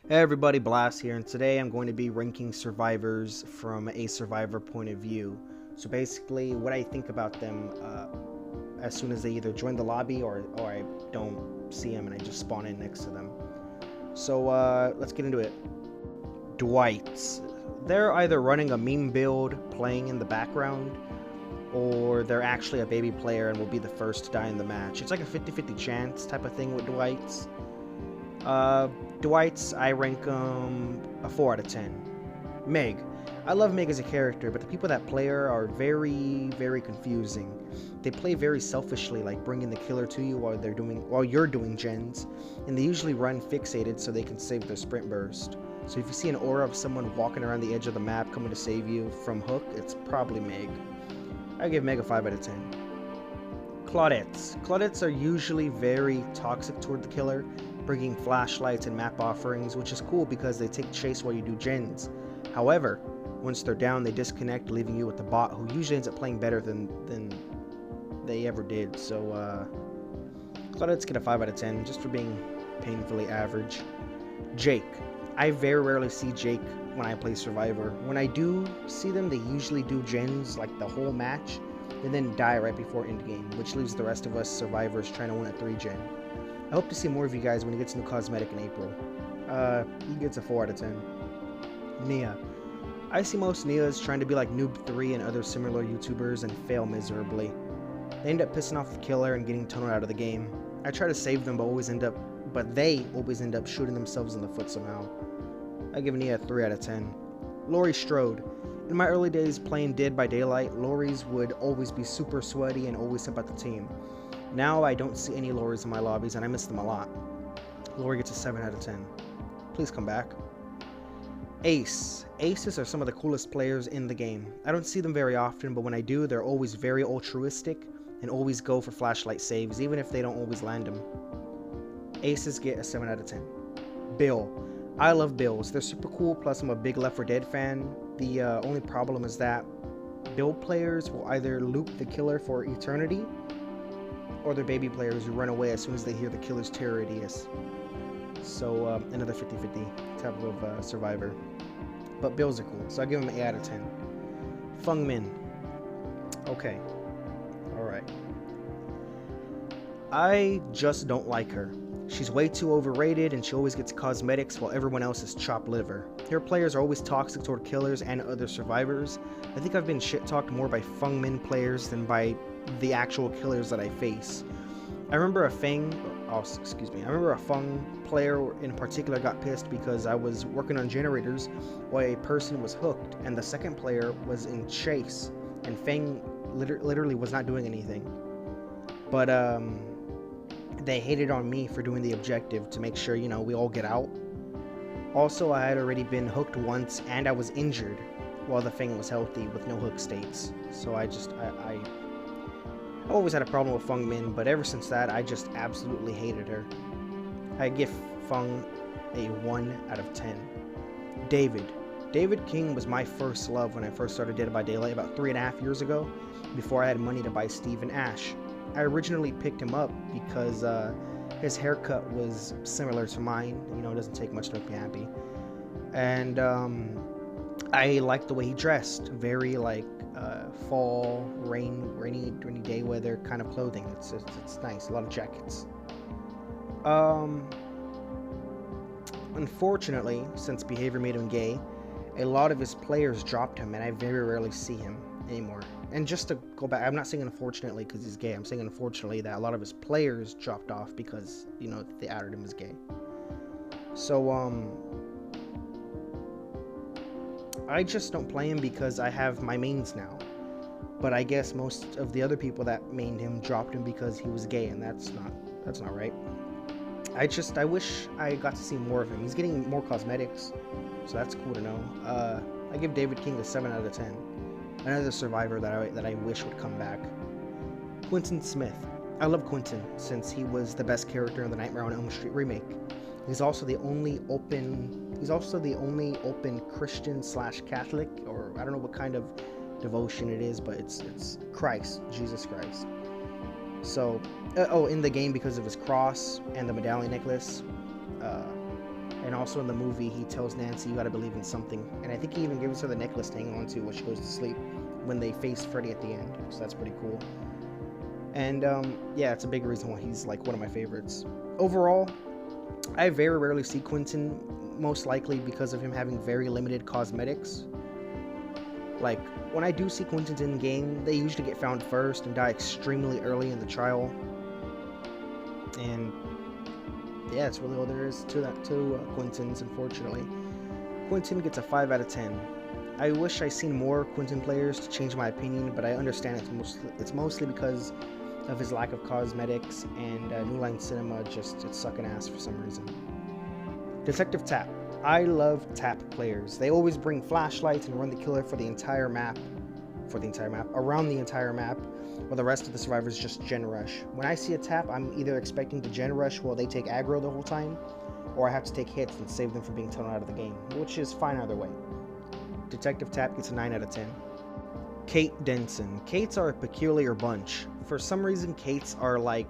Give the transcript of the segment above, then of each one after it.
Hey everybody, Blast here, and today I'm going to be ranking survivors from a survivor point of view. So basically, what I think about them as soon as they either join the lobby or I don't see them and I just spawn in next to them. So let's get into it. Dwights. They're either running a meme build, playing in the background, or they're actually a baby player and will be the first to die in the match. It's like a 50-50 chance type of thing with Dwights. Uh, Dwight's, I rank a 4 out of 10. Meg. I love Meg as a character, but the people that play her are very, very confusing. They play very selfishly, like bringing the killer to you while you're doing gens, and they usually run fixated so they can save their sprint burst. So if you see an aura of someone walking around the edge of the map coming to save you from hook, it's probably Meg. I give Meg a 5 out of 10. Claudettes. Claudettes are usually very toxic toward the killer, bringing flashlights and map offerings, which is cool because they take chase while you do gens. However, once they're down, they disconnect, leaving you with the bot, who usually ends up playing better than they ever did. So, Claudettes get a 5 out of 10, just for being painfully average. Jake. I very rarely see Jake when I play Survivor. When I do see them, they usually do gens like the whole match, and then die right before endgame, which leaves the rest of us survivors trying to win a 3-gen. I hope to see more of you guys when he gets new cosmetic in April. He gets a 4 out of 10. Nia. I see most Nias trying to be like Noob3 and other similar YouTubers and fail miserably. They end up pissing off the killer and getting toned out of the game. I try to save them, but they always end up shooting themselves in the foot somehow. I give Nia a 3 out of 10. Laurie Strode. In my early days playing Dead by Daylight, Lauries would always be super sweaty and always help out the team. Now I don't see any Lauries in my lobbies and I miss them a lot. Laurie gets a 7 out of 10. Please come back. Ace. Aces are some of the coolest players in the game. I don't see them very often, but when I do, they're always very altruistic and always go for flashlight saves, even if they don't always land them. Aces get a 7 out of 10. Bill. I love Bills. They're super cool, plus I'm a big Left 4 Dead fan. The only problem is that Bill players will either loop the killer for eternity, or they're baby players who run away as soon as they hear the killer's terror radius. So another 50-50 type of survivor. But Bills are cool, so I give them an 8 out of 10. Feng Min. Okay. Alright. I just don't like her. She's way too overrated and she always gets cosmetics while everyone else is chopped liver. Her players are always toxic toward killers and other survivors. I think I've been shit-talked more by Feng Min players than by the actual killers that I face. I remember a Feng player in particular got pissed because I was working on generators while a person was hooked and the second player was in chase and Feng literally was not doing anything. But they hated on me for doing the objective to make sure, we all get out. Also, I had already been hooked once and I was injured while the Feng was healthy with no hook states. So I always had a problem with Feng Min, but ever since that, I just absolutely hated her. I give Feng a 1 out of 10. David. David King was my first love when I first started Dead by Daylight about 3.5 years ago, before I had money to buy Steve and Ash. I originally picked him up because his haircut was similar to mine. It doesn't take much to make me happy. And I liked the way he dressed. Very fall, rainy day weather kind of clothing. It's nice. A lot of jackets. Unfortunately, since behavior made him gay, a lot of his players dropped him, and I very rarely see him anymore. And just to go back, I'm not saying unfortunately because he's gay. I'm saying unfortunately that a lot of his players dropped off because, they outed him as gay. So, I just don't play him because I have my mains now. But I guess most of the other people that mained him dropped him because he was gay, and that's not right. I wish I got to see more of him. He's getting more cosmetics, so that's cool to know. I give David King a 7 out of 10. Another survivor that I wish would come back. Quentin Smith. I love Quentin since he was the best character in the Nightmare on Elm Street remake. He's also the only open Christian/Catholic, or I don't know what kind of devotion it is, but it's Christ, Jesus Christ. So, in the game, because of his cross and the medallion necklace, And also in the movie, he tells Nancy, you gotta believe in something. And I think he even gives her the necklace to hang on to when she goes to sleep when they face Freddy at the end. So that's pretty cool. And yeah, it's a big reason why he's like one of my favorites. Overall, I very rarely see Quentin, most likely because of him having very limited cosmetics. Like, when I do see Quentins in game, they usually get found first and die extremely early in the trial. And yeah, that's really all there is to that, to Quentins, unfortunately. Quentin gets a 5 out of 10. I wish I seen more Quentin players to change my opinion, but I understand it's mostly because of his lack of cosmetics, and New Line Cinema it's sucking ass for some reason. Detective Tap. I love Tap players. They always bring flashlights and run the killer for the entire map, around the entire map, while the rest of the survivors just gen rush. When I see a Tap, I'm either expecting to gen rush while they take aggro the whole time, or I have to take hits and save them from being thrown out of the game, which is fine either way. Detective Tap gets a 9 out of 10. Kate Denson. Kates are a peculiar bunch. For some reason, Kates are like,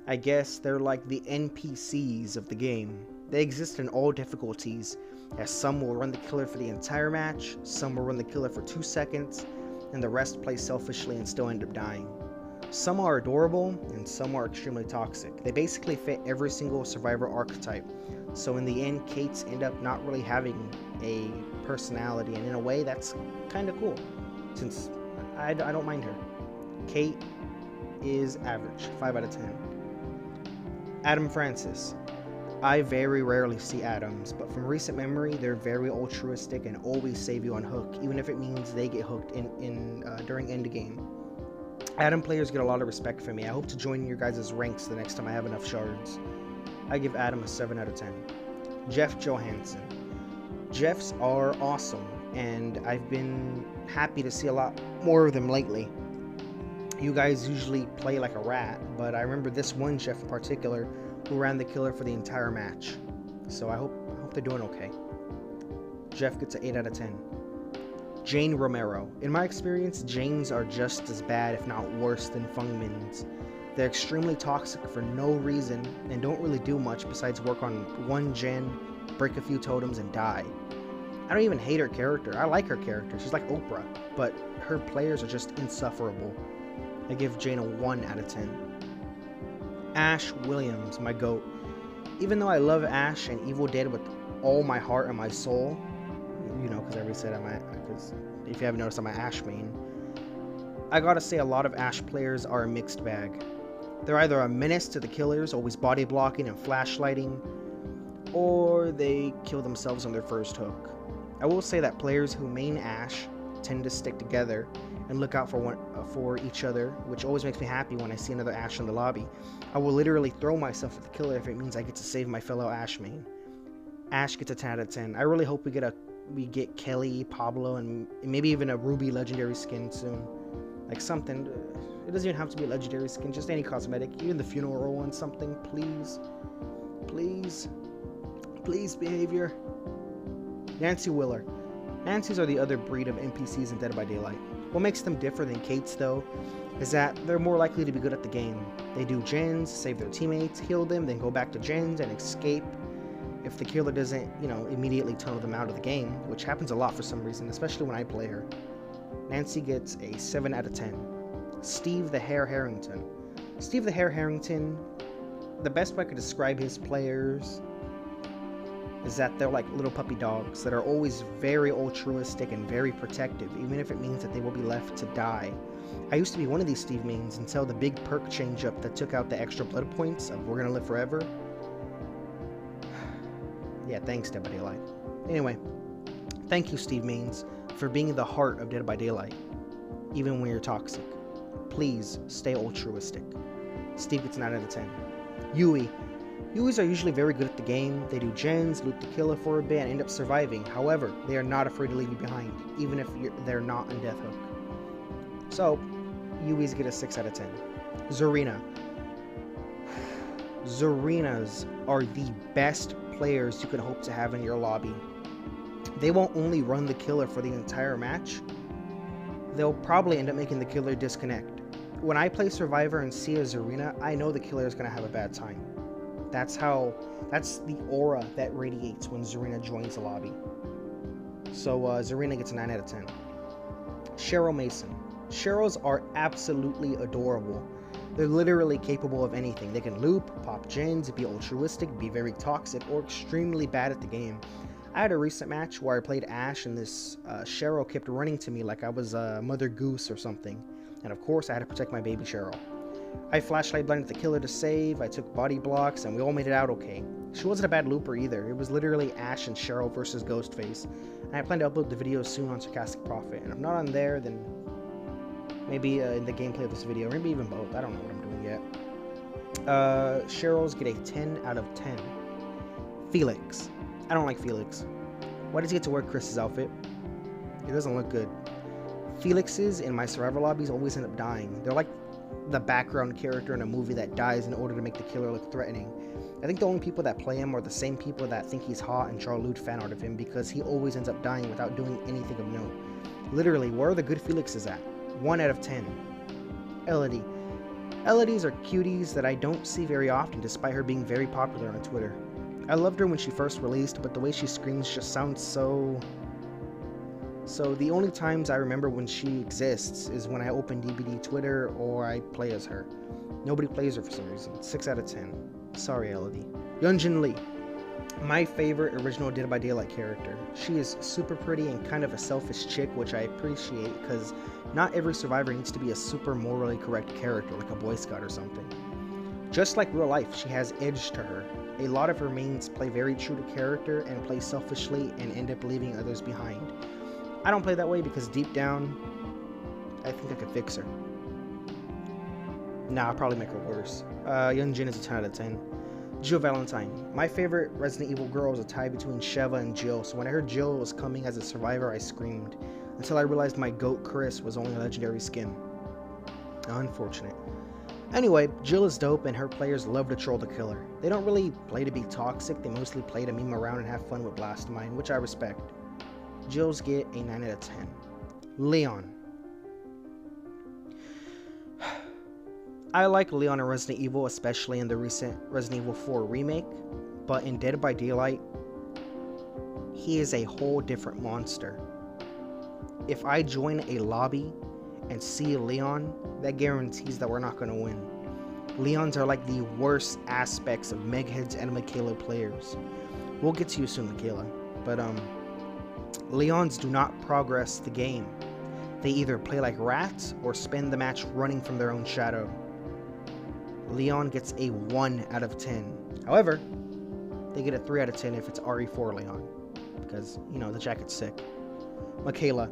I guess they're like the NPCs of the game. They exist in all difficulties, as some will run the killer for the entire match, some will run the killer for 2 seconds, and the rest play selfishly and still end up dying. Some are adorable, and some are extremely toxic. They basically fit every single survivor archetype, so in the end, Kates end up not really having a personality, and in a way, that's kind of cool, since I don't mind her. Kate is average, 5 out of 10. Adam Francis. I very rarely see Adams, but from recent memory, they're very altruistic and always save you on hook, even if it means they get hooked during endgame. Adam players get a lot of respect from me. I hope to join your guys' ranks the next time I have enough shards. I give Adam a 7 out of 10. Jeff Johansson. Jeffs are awesome, and I've been happy to see a lot more of them lately. You guys usually play like a rat, but I remember this one Jeff in particular who ran the killer for the entire match. So I hope they're doing okay. Jeff gets an 8 out of 10. Jane Romero. In my experience, Janes are just as bad, if not worse, than Fungmins. They're extremely toxic for no reason and don't really do much besides work on one gen, break a few totems, and die. I don't even hate her character. I like her character. She's like Oprah, but her players are just insufferable. I give Jane a 1 out of 10. Ash Williams, my GOAT. Even though I love Ash and Evil Dead with all my heart and my soul, you know, because I already said because if you haven't noticed, I'm an Ash main, I gotta say a lot of Ash players are a mixed bag. They're either a menace to the killers, always body blocking and flashlighting, or they kill themselves on their first hook. I will say that players who main Ash tend to stick together and look out for each other, which always makes me happy when I see another Ash in the lobby. I will literally throw myself at the killer if it means I get to save my fellow Ash main. Ash gets a 10 out of 10. I really hope we get Kelly, Pablo, and maybe even a Ruby legendary skin soon. Like something. It doesn't even have to be a legendary skin, just any cosmetic, even the funeral one, something, please. Please. Please, behavior. Nancy Willer. Nancy's are the other breed of NPCs in Dead by Daylight. What makes them different than Kate's, though, is that they're more likely to be good at the game. They do gens, save their teammates, heal them, then go back to gens and escape if the killer doesn't, immediately tunnel them out of the game, which happens a lot for some reason, especially when I play her. Nancy gets a 7 out of 10. Steve the Hare Harrington. Steve the Hare Harrington, the best way I could describe his players is that they're like little puppy dogs that are always very altruistic and very protective, even if it means that they will be left to die. I used to be one of these Steve mains until the big perk change up that took out the extra blood points of We're Gonna Live Forever. Yeah, thanks, Dead by Daylight. Anyway, thank you, Steve mains, for being the heart of Dead by Daylight, even when you're toxic. Please stay altruistic. Steve gets 9 out of 10. Yui. Yuis are usually very good at the game. They do gens, loot the killer for a bit, and end up surviving. However, they are not afraid to leave you behind, even if they're not on death hook. So, Yuis get a 6 out of 10. Zarina. Zarinas are the best players you could hope to have in your lobby. They won't only run the killer for the entire match, they'll probably end up making the killer disconnect. When I play Survivor and see a Zarina, I know the killer is going to have a bad time. That's the aura that radiates when Zarina joins the lobby. So Zarina gets a 9 out of 10. Cheryl Mason. Cheryls are absolutely adorable. They're literally capable of anything. They can loop, pop gens, be altruistic, be very toxic, or extremely bad at the game. I had a recent match where I played Ashe and this Cheryl kept running to me like I was Mother Goose or something. And of course I had to protect my baby Cheryl. I flashlight blinded the killer to save, I took body blocks, and we all made it out okay. She wasn't a bad looper either. It was literally Ashe and Cheryl versus Ghostface. And I plan to upload the video soon on Sarcastic Prophet. And if not on there, then maybe in the gameplay of this video, or maybe even both. I don't know what I'm doing yet. Cheryl's get a 10 out of 10. Felix. I don't like Felix. Why does he get to wear Chris's outfit? It doesn't look good. Felix's in my survivor lobbies always end up dying. They're like the background character in a movie that dies in order to make the killer look threatening. I think the only people that play him are the same people that think he's hot and draw lewd fan art of him because he always ends up dying without doing anything of note. Literally, where are the good Felixes at? 1 out of 10. Elodie. Elodies are cuties that I don't see very often despite her being very popular on Twitter. I loved her when she first released, but the way she screams just sounds so the only times I remember when she exists is when I open DBD Twitter or I play as her. Nobody plays her for some reason. 6 out of 10. Sorry, Elodie. Yunjin Lee. My favorite original Dead by Daylight character. She is super pretty and kind of a selfish chick, which I appreciate because not every survivor needs to be a super morally correct character like a Boy Scout or something. Just like real life, she has edge to her. A lot of her mains play very true to character and play selfishly and end up leaving others behind. I don't play that way because deep down, I think I could fix her. Nah, I'll probably make her worse. Yunjin is a 10 out of 10. Jill Valentine. My favorite Resident Evil girl is a tie between Sheva and Jill, so when I heard Jill was coming as a survivor, I screamed. Until I realized my goat Chris was only a legendary skin. Unfortunate. Anyway, Jill is dope and her players love to troll the killer. They don't really play to be toxic, they mostly play to meme around and have fun with Blastmine, which I respect. Jill's get a 9 out of 10. Leon. I like Leon in Resident Evil, especially in the recent Resident Evil 4 remake, but in Dead by Daylight, he is a whole different monster. If I join a lobby and see Leon, that guarantees that we're not going to win. Leons are like the worst aspects of Megheads and Michaela players. We'll get to you soon, Michaela, but Leons do not progress the game. They either play like rats or spend the match running from their own shadow. Leon gets a 1 out of 10. However, they get a 3 out of 10 if it's RE4 Leon, because, you know, the jacket's sick. Michaela.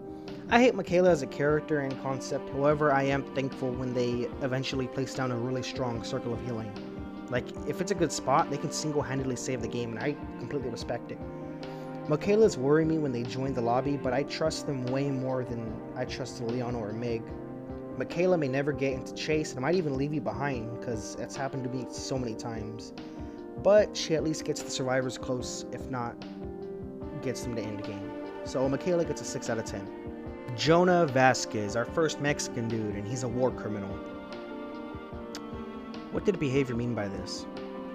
I hate Michaela as a character and concept, however, I am thankful when they eventually place down a really strong circle of healing. Like, if it's a good spot, they can single-handedly save the game, and I completely respect it. Michaela's worry me when they join the lobby, but I trust them way more than I trust Leon or Meg. Michaela may never get into chase and might even leave you behind, because it's happened to me so many times. But she at least gets the survivors close, if not gets them to end game. So Michaela gets a 6 out of 10. Jonah Vasquez, our first Mexican dude, and he's a war criminal. What did behavior mean by this?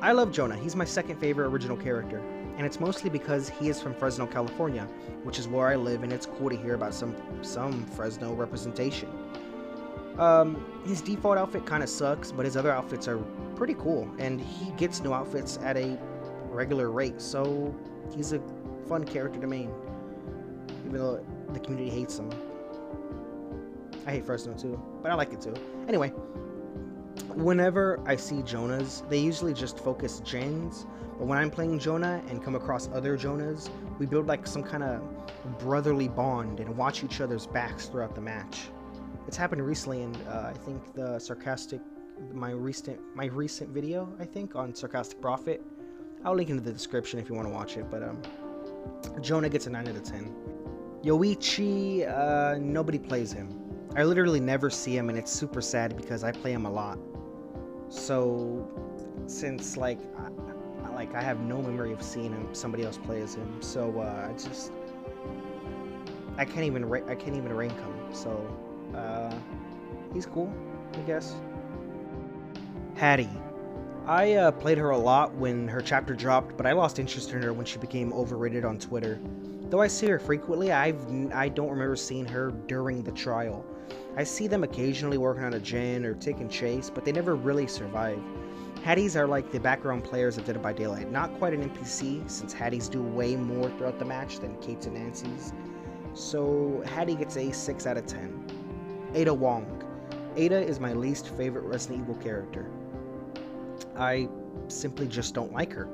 I love Jonah, he's my second favorite original character, and it's mostly because he is from Fresno, California, which is where I live, and it's cool to hear about some Fresno representation. His default outfit kind of sucks, but his other outfits are pretty cool, and he gets new outfits at a regular rate, so he's a fun character to main, even though the community hates him. I hate Fresno too, but I like it too. Anyway, whenever I see Jonahs, they usually just focus gens, but when I'm playing Jonah and come across other Jonahs, we build like some kind of brotherly bond and watch each other's backs throughout the match. It's happened recently in I think my recent video, I think, on Sarcastic Prophet. I'll link into the description if you want to watch it, but Jonah gets a 9 out of 10. Yoichi, nobody plays him. I literally never see him, and it's super sad because I play him a lot. So, since I have no memory of seeing him, somebody else play as him. So I can't even rank him. So he's cool, I guess. Hattie. I played her a lot when her chapter dropped, but I lost interest in her when she became overrated on Twitter. Though I see her frequently, I don't remember seeing her during the trial. I see them occasionally working on a gen or taking chase, but they never really survive. Hatties are like the background players of Dead by Daylight. Not quite an NPC, since Hatties do way more throughout the match than Kate's and Nancy's. So Hattie gets a 6 out of 10. Ada Wong. Ada is my least favorite Resident Evil character. I simply just don't like her.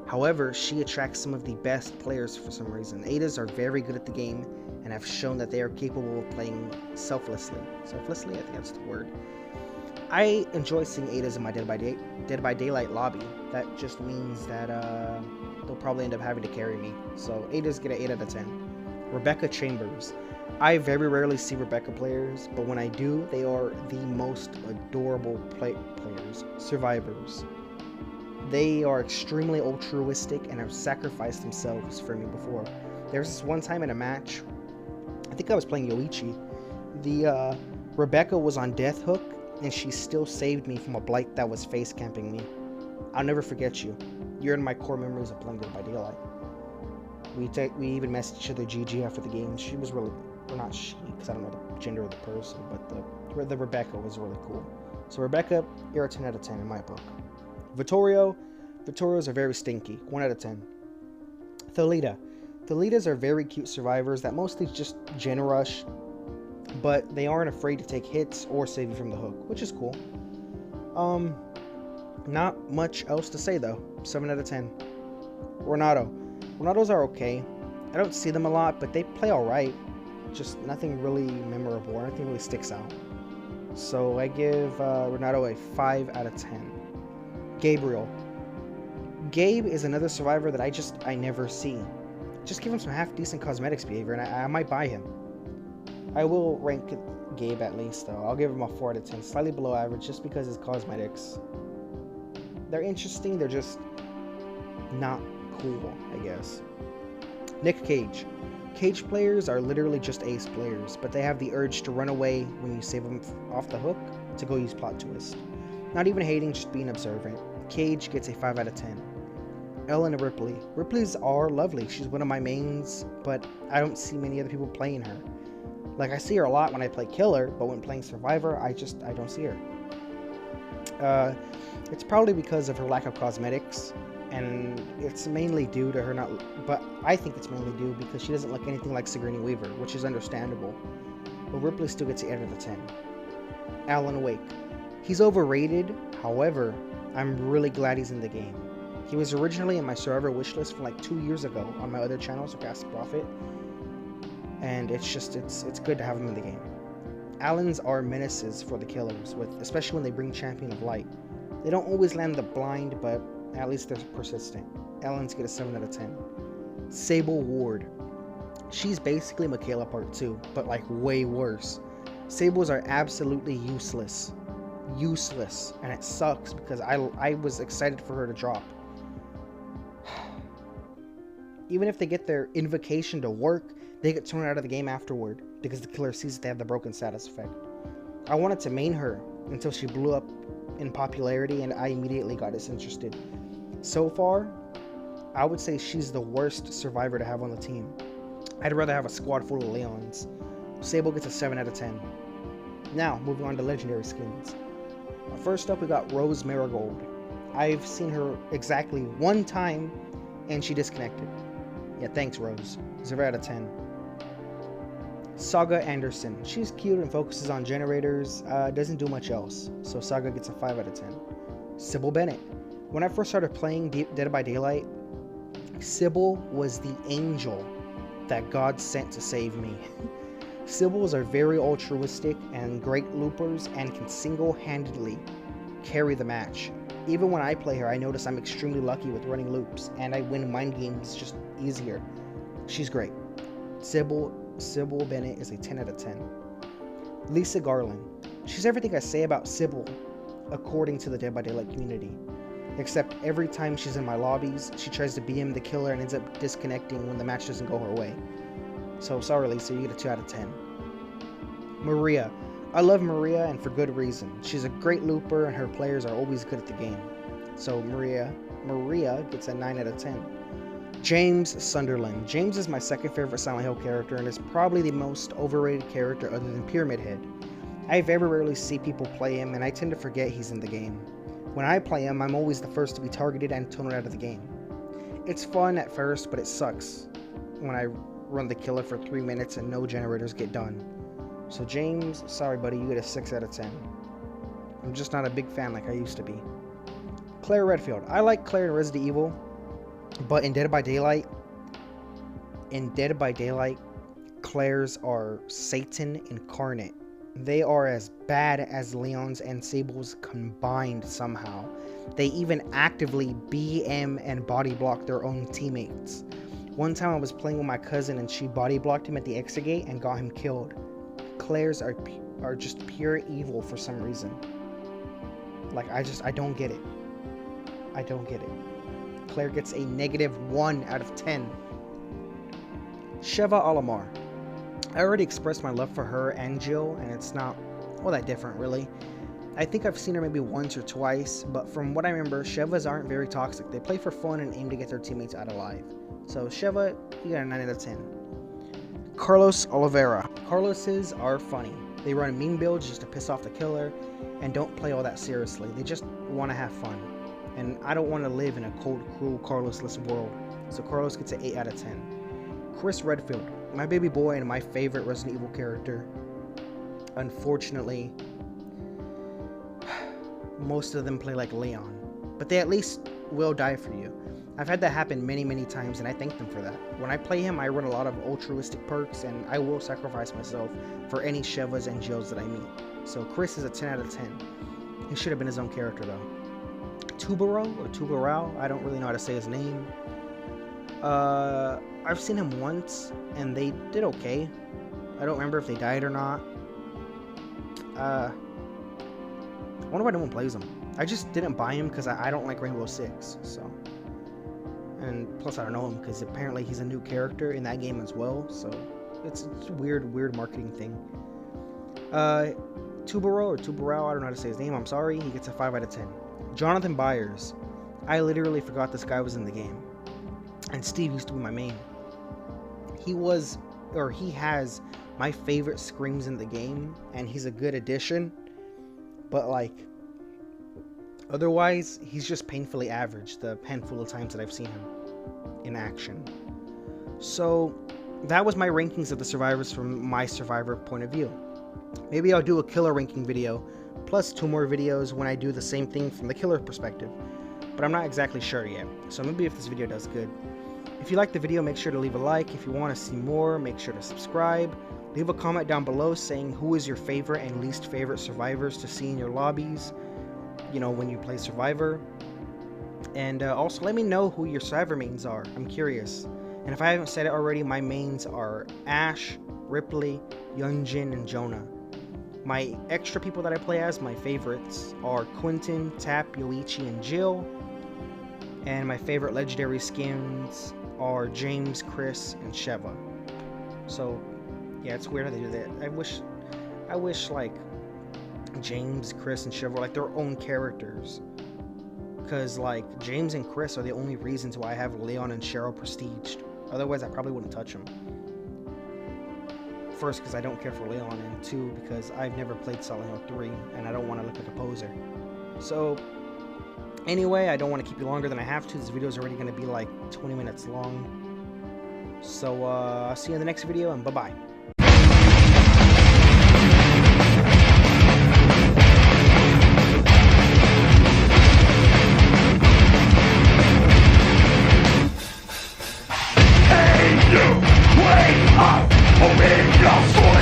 However, she attracts some of the best players for some reason. Adas are very good at the game and have shown that they are capable of playing selflessly. Selflessly? I think that's the word. I enjoy seeing Adas in my Dead by Daylight lobby. That just means that they'll probably end up having to carry me. So Adas get an 8 out of 10. Rebecca Chambers. I very rarely see Rebecca players, but when I do, they are the most adorable players, survivors. They are extremely altruistic and have sacrificed themselves for me before. There's this one time in a match, I think I was playing Yoichi, Rebecca was on death hook, and she still saved me from a blight that was face camping me. I'll never forget you. You're in my core memories of playing Dead by Daylight. We even messaged each other GG after the game. She was really, well, not she, because I don't know the gender of the person, but the Rebecca was really cool. So Rebecca, you're a 10 out of 10 in my book. Vittorios are very stinky, 1 out of 10. Thalitas are very cute survivors that mostly just gen rush, but they aren't afraid to take hits or save you from the hook, which is cool. Not much else to say though. 7 out of 10. Renatos are okay. I don't see them a lot, but they play alright. Just nothing really memorable, or nothing really sticks out. So I give Renato a 5 out of 10. Gabriel. Gabe is another survivor that I never see. Just give him some half-decent cosmetics behavior, and I might buy him. I will rank Gabe at least, though. I'll give him a 4 out of 10. Slightly below average, just because his cosmetics, they're interesting, they're just not cool, I guess. Nick Cage. Cage players are literally just ace players, but they have the urge to run away when you save them off the hook to go use plot twist. Not even hating, just being observant. Cage gets a 5 out of 10. Ellen Ripley. Ripley's are lovely. She's one of my mains, but I don't see many other people playing her. Like, I see her a lot when I play Killer, but when playing Survivor, I don't see her. It's probably because of her lack of cosmetics, and it's mainly due to her but I think it's mainly due because she doesn't look anything like Sigourney Weaver, which is understandable. But Ripley still gets an 8 out of 10. Alan Wake. He's overrated, however, I'm really glad he's in the game. He was originally in my Survivor wishlist from like 2 years ago on my other channel, Sarcastic Prophet, and it's good to have him in the game. Allens are menaces for the killers, especially when they bring Champion of Light. They don't always land the blind, but at least they're persistent. Allens get a 7 out of 10. Sable Ward. She's basically Michaela Part 2, but like way worse. Sables are absolutely useless. Useless. And it sucks because I was excited for her to drop. Even if they get their invocation to work, they get thrown out of the game afterward because the killer sees that they have the broken status effect. I wanted to main her until she blew up in popularity and I immediately got disinterested. So far, I would say she's the worst survivor to have on the team. I'd rather have a squad full of Leons. Sable gets a 7 out of 10. Now, moving on to legendary skins. First up, we got Rose Marigold. I've seen her exactly one time and she disconnected. Yeah, thanks Rose. 0 out of 10. Saga Anderson. She's cute and focuses on generators, doesn't do much else. So Saga gets a 5 out of 10. Sybil Bennett. When I first started playing Dead by Daylight, Sybil was the angel that God sent to save me. Sybils are very altruistic and great loopers and can single-handedly carry the match. Even when I play her, I notice I'm extremely lucky with running loops, and I win mind games just easier. She's great. Sybil Bennett is a 10 out of 10. Lisa Garland. She's everything I say about Sybil, according to the Dead by Daylight community. Except every time she's in my lobbies, she tries to BM the killer and ends up disconnecting when the match doesn't go her way. So sorry Lisa, you get a 2 out of 10. Maria. I love Maria and for good reason. She's a great looper and her players are always good at the game. So Maria gets a 9 out of 10. James Sunderland. James is my second favorite Silent Hill character and is probably the most overrated character other than Pyramid Head. I very rarely see people play him, and I tend to forget he's in the game. When I play him, I'm always the first to be targeted and thrown out of the game. It's fun at first, but it sucks when I run the killer for 3 minutes and no generators get done. So James, sorry buddy, you get a 6 out of 10. I'm just not a big fan like I used to be. Claire Redfield. I like Claire in Resident Evil, but in Dead by Daylight, Claire's are Satan incarnate. They are as bad as Leon's and Sable's combined somehow. They even actively BM and body block their own teammates. One time I was playing with my cousin and she body blocked him at the exit gate and got him killed. Claire's are just pure evil for some reason. Like, I don't get it. I don't get it. Claire gets a -1 out of 10. Sheva Alamar. I already expressed my love for her and Jill, and it's not all that different, really. I think I've seen her maybe once or twice, but from what I remember, Shevas aren't very toxic. They play for fun and aim to get their teammates out alive. So Sheva, you got a 9 out of 10. Carlos Oliveira. Carlos's are funny. They run mean builds just to piss off the killer, and don't play all that seriously. They just want to have fun. And I don't want to live in a cold, cruel, Carlos-less world. So Carlos gets an 8 out of 10. Chris Redfield. My baby boy and my favorite Resident Evil character. Unfortunately, most of them play like Leon, but they at least will die for you. I've had that happen many times, and I thank them for that. When I play him, I run a lot of altruistic perks, and I will sacrifice myself for any Shevas and Jills that I meet. So Chris is a 10 out of 10. He should have been his own character, though. Tubarao, I don't really know how to say his name. I've seen him once, and they did okay. I don't remember if they died or not. I wonder why no one plays him. I just didn't buy him because I don't like Rainbow Six, so. And plus I don't know him because apparently he's a new character in that game as well, so it's a weird marketing thing. Tubarao, I don't know how to say his name, I'm sorry, he gets a 5 out of 10. Jonathan Byers. I literally forgot this guy was in the game. And Steve used to be my main. He has my favorite screams in the game, and he's a good addition, but like, otherwise, he's just painfully average the handful of times that I've seen him in action. So, that was my rankings of the survivors from my survivor point of view. Maybe I'll do a killer ranking video, plus 2 more videos when I do the same thing from the killer perspective, but I'm not exactly sure yet, so maybe if this video does good. If you like the video, make sure to leave a like. If you want to see more, make sure to subscribe. Leave a comment down below saying who is your favorite and least favorite survivors to see in your lobbies, you know, when you play Survivor. And also let me know who your survivor mains are. I'm curious. And if I haven't said it already, my mains are Ash, Ripley, Yunjin, and Jonah. My extra people that I play as, my favorites, are Quentin, Tap, Yoichi, and Jill. And my favorite legendary skins are James, Chris, and Sheva. So, yeah, it's weird how they do that. I wish like James, Chris, and Sheva were like their own characters. Because like James and Chris are the only reasons why I have Leon and Cheryl prestiged. Otherwise, I probably wouldn't touch them. First, because I don't care for Leon, and 2, because I've never played Silent Hill 3, and I don't want to look like a poser. So, anyway, I don't want to keep you longer than I have to. This video is already going to be like 20 minutes long. So, I'll see you in the next video, and bye-bye. Hey, you! Wake up! Open your